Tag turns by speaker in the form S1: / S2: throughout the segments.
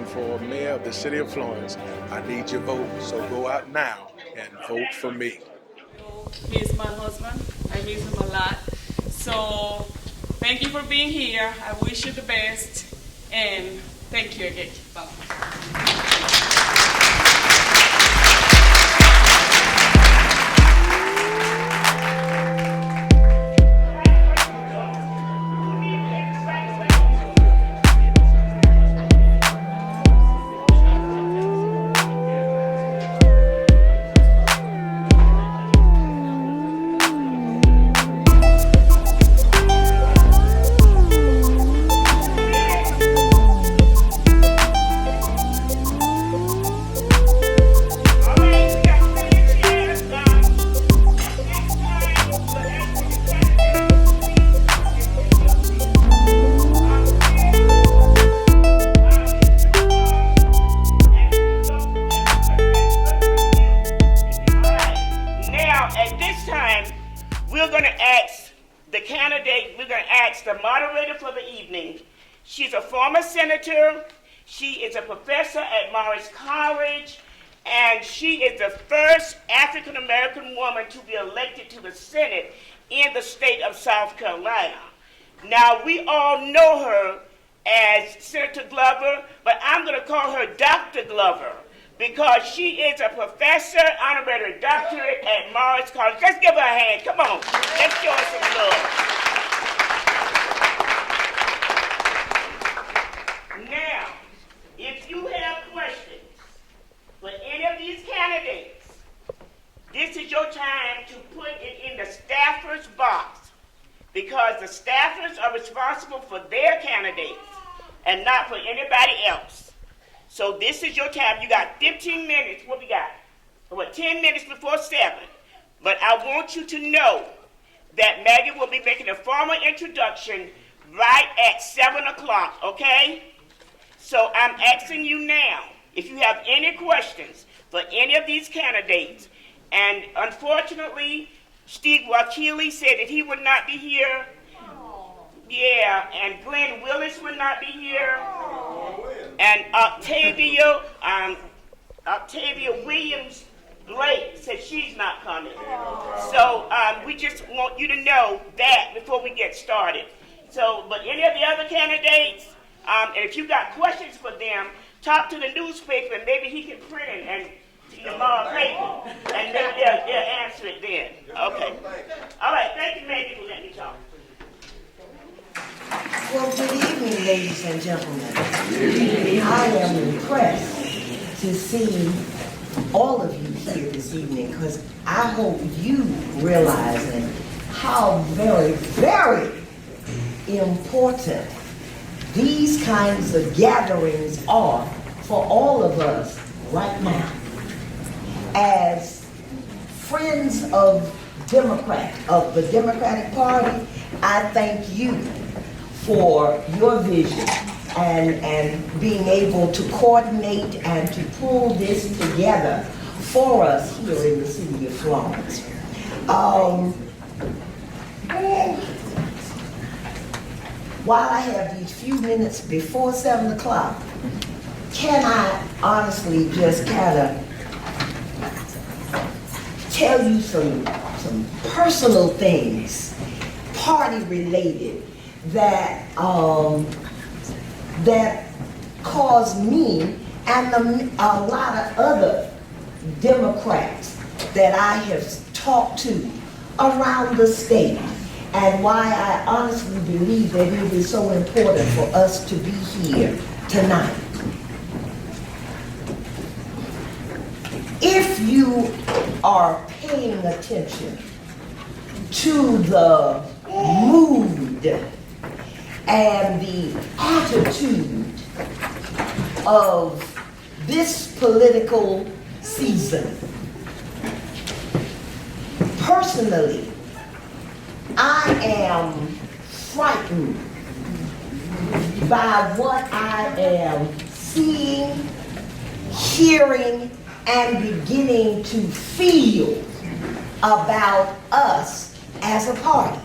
S1: running for mayor of the City of Florence. I need your vote, so go out now and vote for me.
S2: He's my husband. I miss him a lot. So thank you for being here. I wish you the best, and thank you again. Bye.
S3: The moderator for the evening. She's a former senator. She is a professor at Morris College, and she is the first African American woman to be elected to the Senate in the state of South Carolina. Now, we all know her as Senator Glover, but I'm going to call her Dr. Glover because she is a professor, honorary doctorate at Morris College. Let's give her a hand. Come on. Let's show her some love. Now, if you have questions for any of these candidates, this is your time to put it in the staffer's box because the staffers are responsible for their candidates and not for anybody else. So this is your time. You got 15 minutes. What we got? 10 minutes before 7. But I want you to know that Maggie will be making a formal introduction right at 7 o'clock, okay? So I'm asking you now, if you have any questions for any of these candidates, and unfortunately, Steve Wukela said that he would not be here. Yeah, and Glynn Willis would not be here. And Octavia Williams-Blake said she's not coming. So we just want you to know that before we get started. So, but any of the other candidates, and if you got questions for them, talk to the newspaper and maybe he can print it and tomorrow paper, and maybe they'll answer it then. Okay. All right. Thank you, Maggie, for letting me talk.
S4: Well, good evening, ladies and gentlemen. I am impressed to see all of you here this evening because I hope you realize how very, very important these kinds of gatherings are for all of us right now. As friends of the Democratic Party, I thank you for your vision and being able to coordinate and to pull this together for us here in the City of Florence. While I have these few minutes before 7 o'clock, can I honestly just kind of tell you some personal things, party related, that that caused me and a lot of other Democrats that I have talked to around the state, and why I honestly believe that it is so important for us to be here tonight. If you are paying attention to the mood and the attitude of this political season, personally, I am frightened by what I am seeing, hearing, and beginning to feel about us as a party.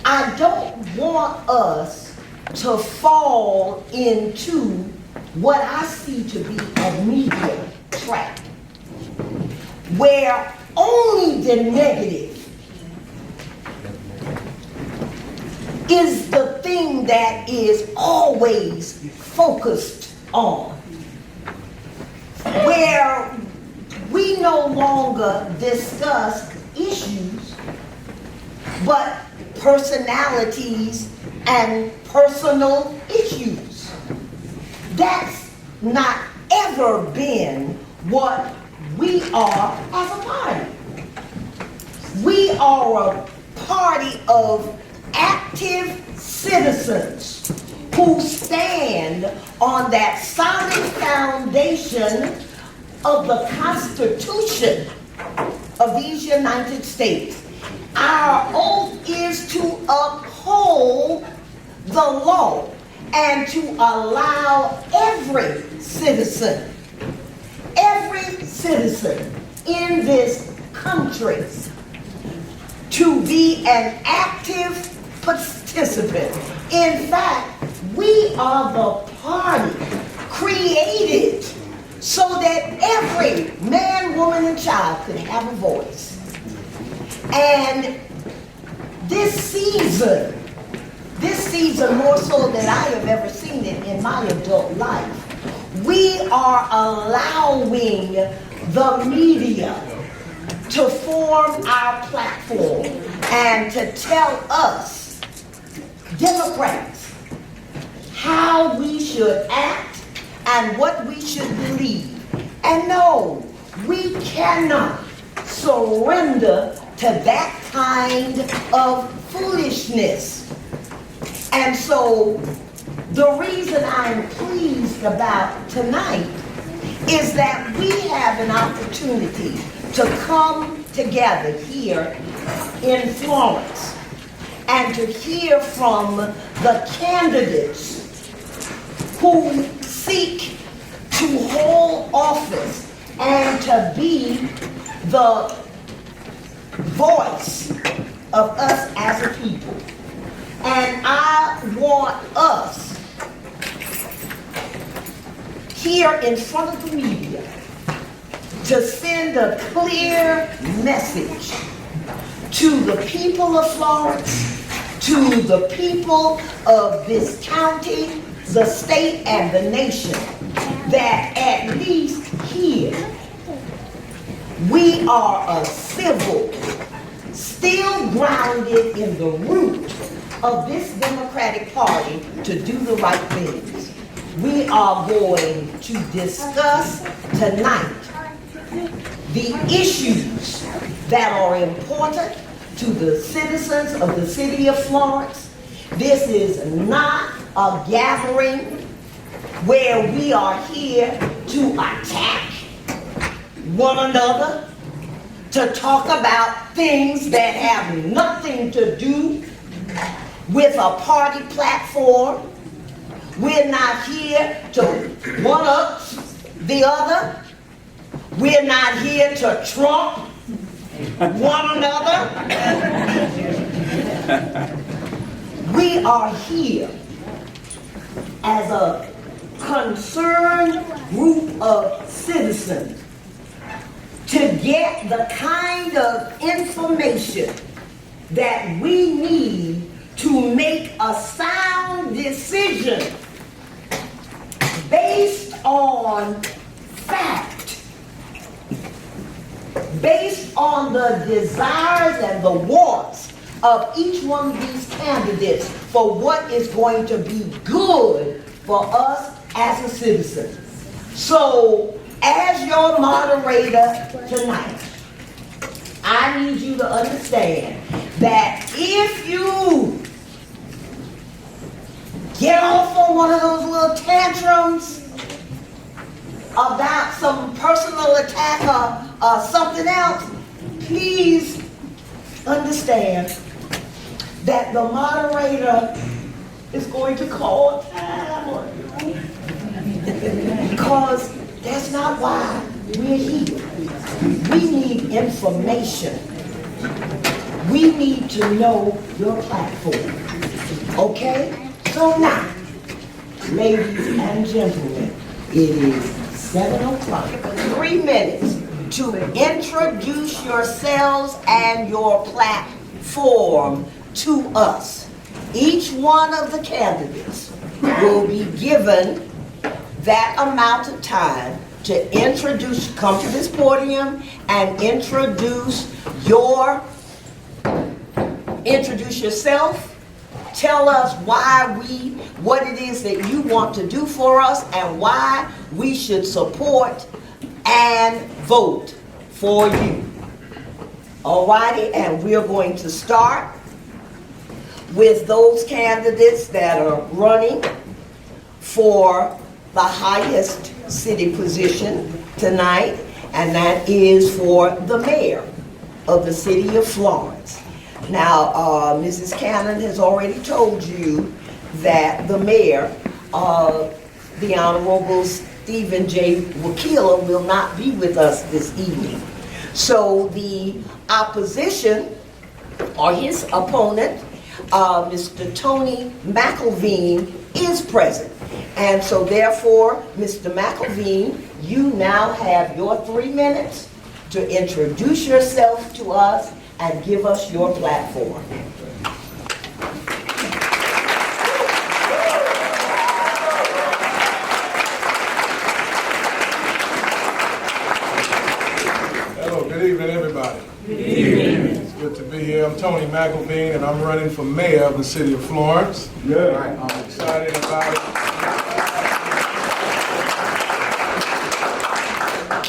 S4: I don't want us to fall into what I see to be a media trap, where only the negative is the thing that is always focused on, where we no longer discuss issues, but personalities and personal issues. That's not ever been what we are as a party. We are a party of active citizens who stand on that solid foundation of the Constitution of these United States. Our oath is to uphold the law and to allow every citizen in this country to be an active participant. In fact, we are the party created so that every man, woman, and child could have a voice. And this season more so than I have ever seen it in my adult life, we are allowing the media to form our platform and to tell us, Democrats, how we should act and what we should believe. And no, we cannot surrender to that kind of foolishness. And so the reason I'm pleased about tonight is that we have an opportunity to come together here in Florence and to hear from the candidates who seek to hold office and to be the voice of us as a people. And I want us here in front of the media to send a clear message to the people of Florence, to the people of this county, the state, and the nation, that at least here we are a civil, still grounded in the root of this Democratic Party to do the right things. We are going to discuss tonight the issues that are important to the citizens of the city of Florence. This is not a gathering where we are here to attack one another, to talk about things that have nothing to do with a party platform. We're not here to one up the other. We're not here to trump one another. We are here as a concerned group of citizens to get the kind of information that we need to make a sound decision based on fact, based on the desires and the wants of each one of these candidates for what is going to be good for us as a citizen. So, as your moderator tonight, I need you to understand that if you get off on one of those little tantrums about some personal attack or something else, please understand that the moderator is going to call time on you. Because that's not why we're here. We need information. We need to know your platform. Okay? So now, ladies and gentlemen, it is 7 o'clock. 3 minutes to introduce yourselves and your platform to us. Each one of the candidates will be given that amount of time to come to this podium and introduce yourself. Tell us what it is that you want to do for us and why we should support and vote for you. Alrighty, and we're going to start with those candidates that are running for the highest city position tonight, and that is for the mayor of the city of Florence. Now, Mrs. Cannon has already told you that the mayor, the Honorable Stephen J. Wukela, will not be with us this evening. So the opposition, or his opponent, Mr. Tony McElveen, is present. And so therefore, Mr. McElveen, you now have your 3 minutes to introduce yourself to us and give us your platform.
S1: Hello, good evening, everybody. Good evening. It's good to be here. I'm Tony McElveen, and I'm running for mayor of the city of Florence. Yeah. I'm excited about it.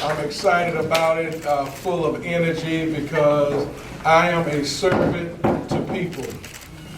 S1: I'm excited about it, full of energy, because I am a servant to people.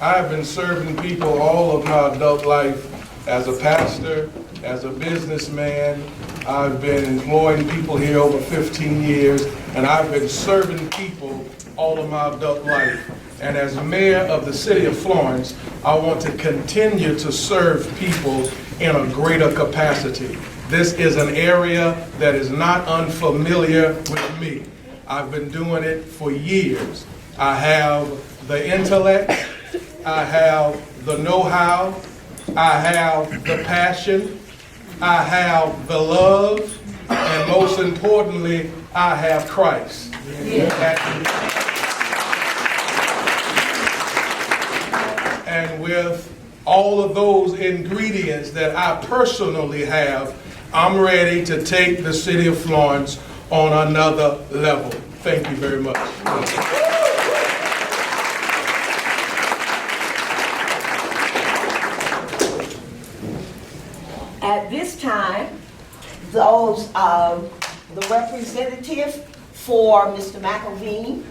S1: I have been serving people all of my adult life as a pastor, as a businessman. I've been employing people here over 15 years, and I've been serving people all of my adult life. And as mayor of the city of Florence, I want to continue to serve people in a greater capacity. This is an area that is not unfamiliar with me. I've been doing it for years. I have the intellect, I have the know-how, I have the passion, I have the love, and most importantly, I have Christ. And with all of those ingredients that I personally have, I'm ready to take the city of Florence on another level. Thank you very much.
S4: At this time, the representative for Mr. McElveen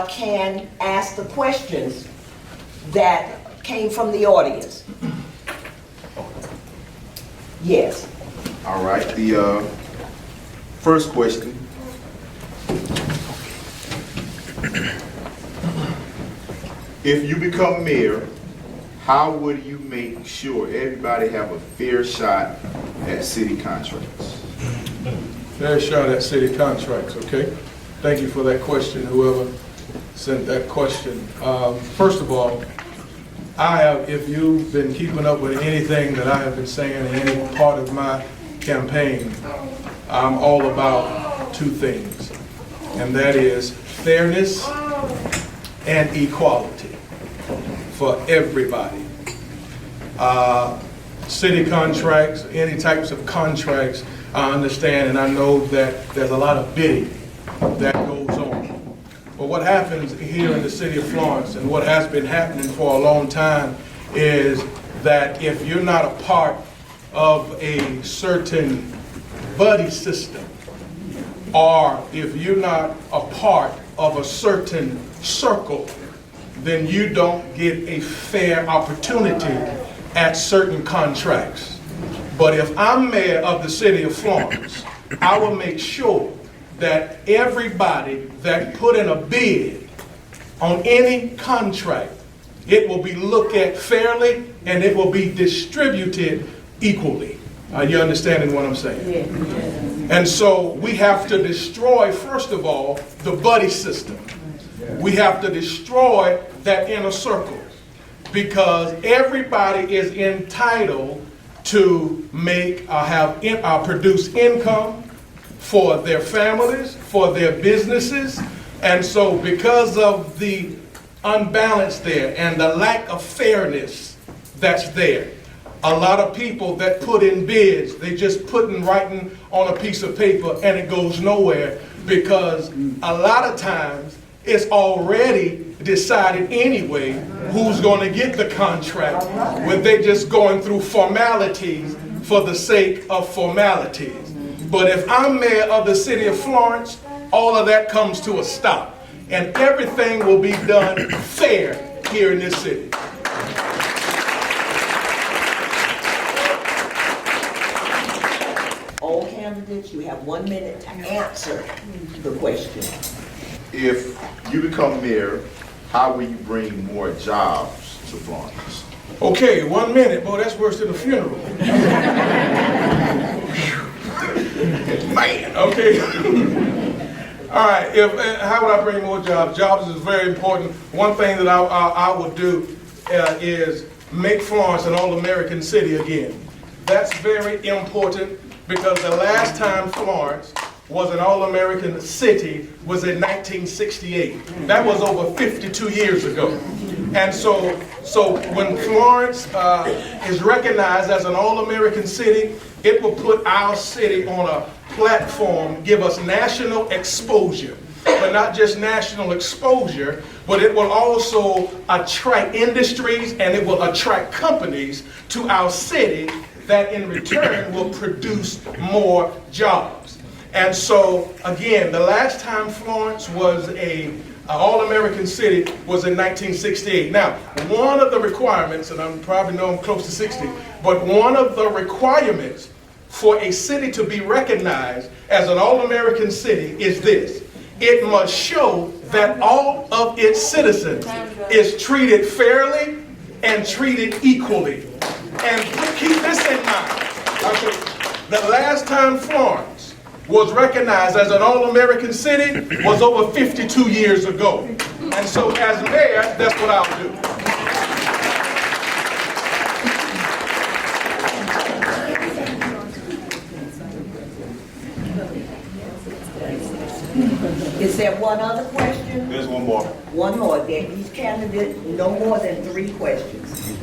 S4: can ask the questions that came from the audience. Yes.
S5: All right, the first question. If you become mayor, how would you make sure everybody have a fair shot at city contracts?
S1: Fair shot at city contracts, okay? Thank you for that question, whoever sent that question. First of all, if you've been keeping up with anything that I have been saying in any part of my campaign, I'm all about two things, and that is fairness and equality for everybody. City contracts, any types of contracts, I understand and I know that there's a lot of bidding that goes on. But what happens here in the city of Florence, and what has been happening for a long time, is that if you're not a part of a certain buddy system, or if you're not a part of a certain circle, then you don't get a fair opportunity at certain contracts. But if I'm mayor of the city of Florence, I will make sure that everybody that put in a bid on any contract, it will be looked at fairly and it will be distributed equally. Are you understanding what I'm saying? Yeah. And so we have to destroy, first of all, the buddy system. We have to destroy that inner circle. because everybody is entitled to produce income for their families, for their businesses. And so because of the unbalance there and the lack of fairness that's there, a lot of people that put in bids, they just writing on a piece of paper and it goes nowhere, because a lot of times it's already decided anyway who's going to get the contract, when they're just going through formalities for the sake of formalities. But if I'm mayor of the city of Florence, all of that comes to a stop, and everything will be done fair here in this city.
S4: All candidates, you have 1 minute to answer the question.
S5: If you become mayor, how will you bring more jobs to Florence?
S1: Okay, 1 minute. Boy, that's worse than a funeral. Man, okay. All right, how would I bring more jobs? Jobs is very important. One thing that I would do is make Florence an all-American city again. That's very important, because the last time Florence was an all-American city was in 1968. That was over 52 years ago. And so when Florence is recognized as an all-American city, it will put our city on a platform, give us national exposure. But not just national exposure, but it will also attract industries and it will attract companies to our city that in return will produce more jobs. And so, again, the last time Florence was an all-American city was in 1968. Now, one of the requirements, and I probably know I'm close to 60, but one of the requirements for a city to be recognized as an all-American city is this: it must show that all of its citizens is treated fairly and treated equally. And keep this in mind. The last time Florence was recognized as an all-American city was over 52 years ago. And so as mayor, that's what I'll do.
S4: Is there one other question?
S5: There's one more.
S4: One more. Then each candidate, no more than 3 questions.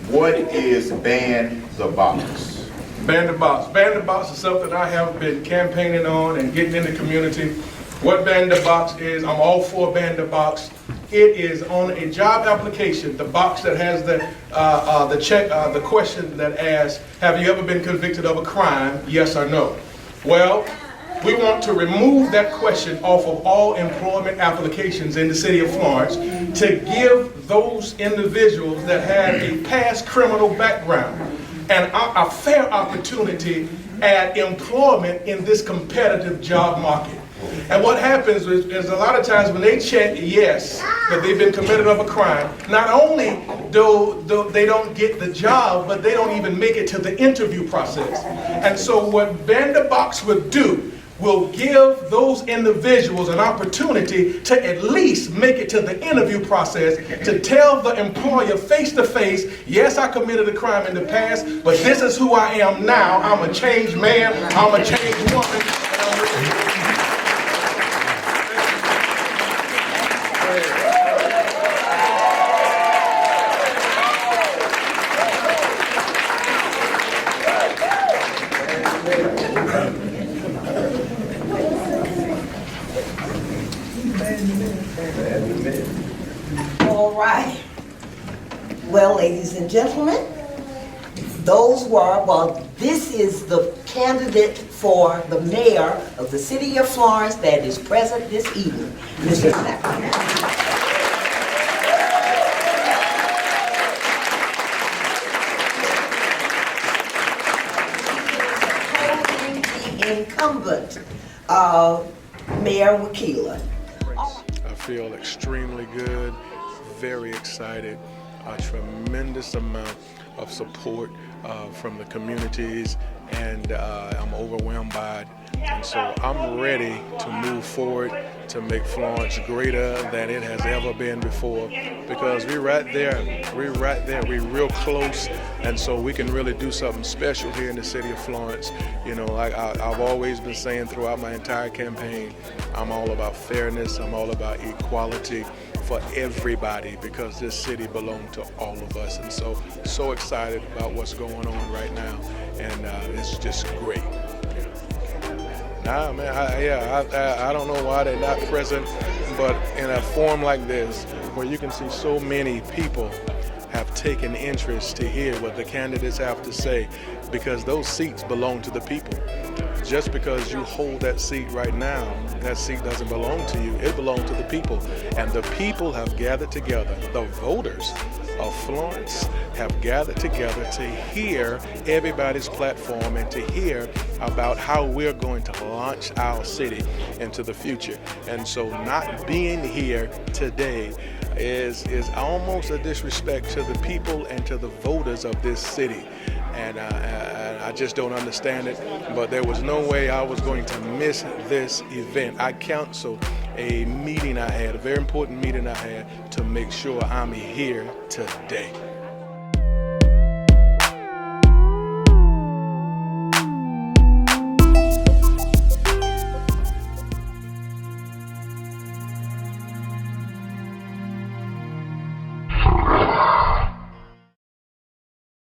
S5: What is Ban the Box?
S1: Ban the Box. Ban the Box is something I have been campaigning on and getting in the community. What Ban the Box is, I'm all for Ban the Box. It is on a job application, the box that has the question that asks, have you ever been convicted of a crime, yes or no? Well, we want to remove that question off of all employment applications in the city of Florence to give those individuals that have a past criminal background a fair opportunity at employment in this competitive job market. And what happens is a lot of times when they check yes, that they've been committed of a crime, not only do they don't get the job, but they don't even make it to the interview process. And so what Ban the Box would do will give those individuals an opportunity to at least make it to the interview process, to tell the employer face to face, yes, I committed a crime in the past, but this is who I am now. I'm a changed man, I'm a changed woman, and I'm ready.
S4: All right. Well, ladies and gentlemen, this is the candidate for the mayor of the city of Florence that is present this evening, Mr. Wegman. The incumbent, Mayor Wukela.
S1: I feel extremely good, very excited, a tremendous amount of support from the communities and I'm overwhelmed by it. And so I'm ready to move forward to make Florence greater than it has ever been before, because we're right there, we're real close, and so we can really do something special here in the city of Florence. You know, like I've always been saying throughout my entire campaign, I'm all about fairness, I'm all about equality for everybody, because this city belongs to all of us. And so excited about what's going on right now, and it's just great. Nah, man, I don't know why they're not present, but in a forum like this, where you can see so many people have taken interest to hear what the candidates have to say, because those seats belong to the people. Just because you hold that seat right now, that seat doesn't belong to you. It belongs to the people. And the people have gathered together. The voters of Florence have gathered together to hear everybody's platform and to hear about how we're going to launch our city into the future. And so not being here today is almost a disrespect to the people and to the voters of this city. And I just don't understand it, but there was no way I was going to miss this event. I canceled a meeting I had, a very important meeting I had, to make sure I'm here today.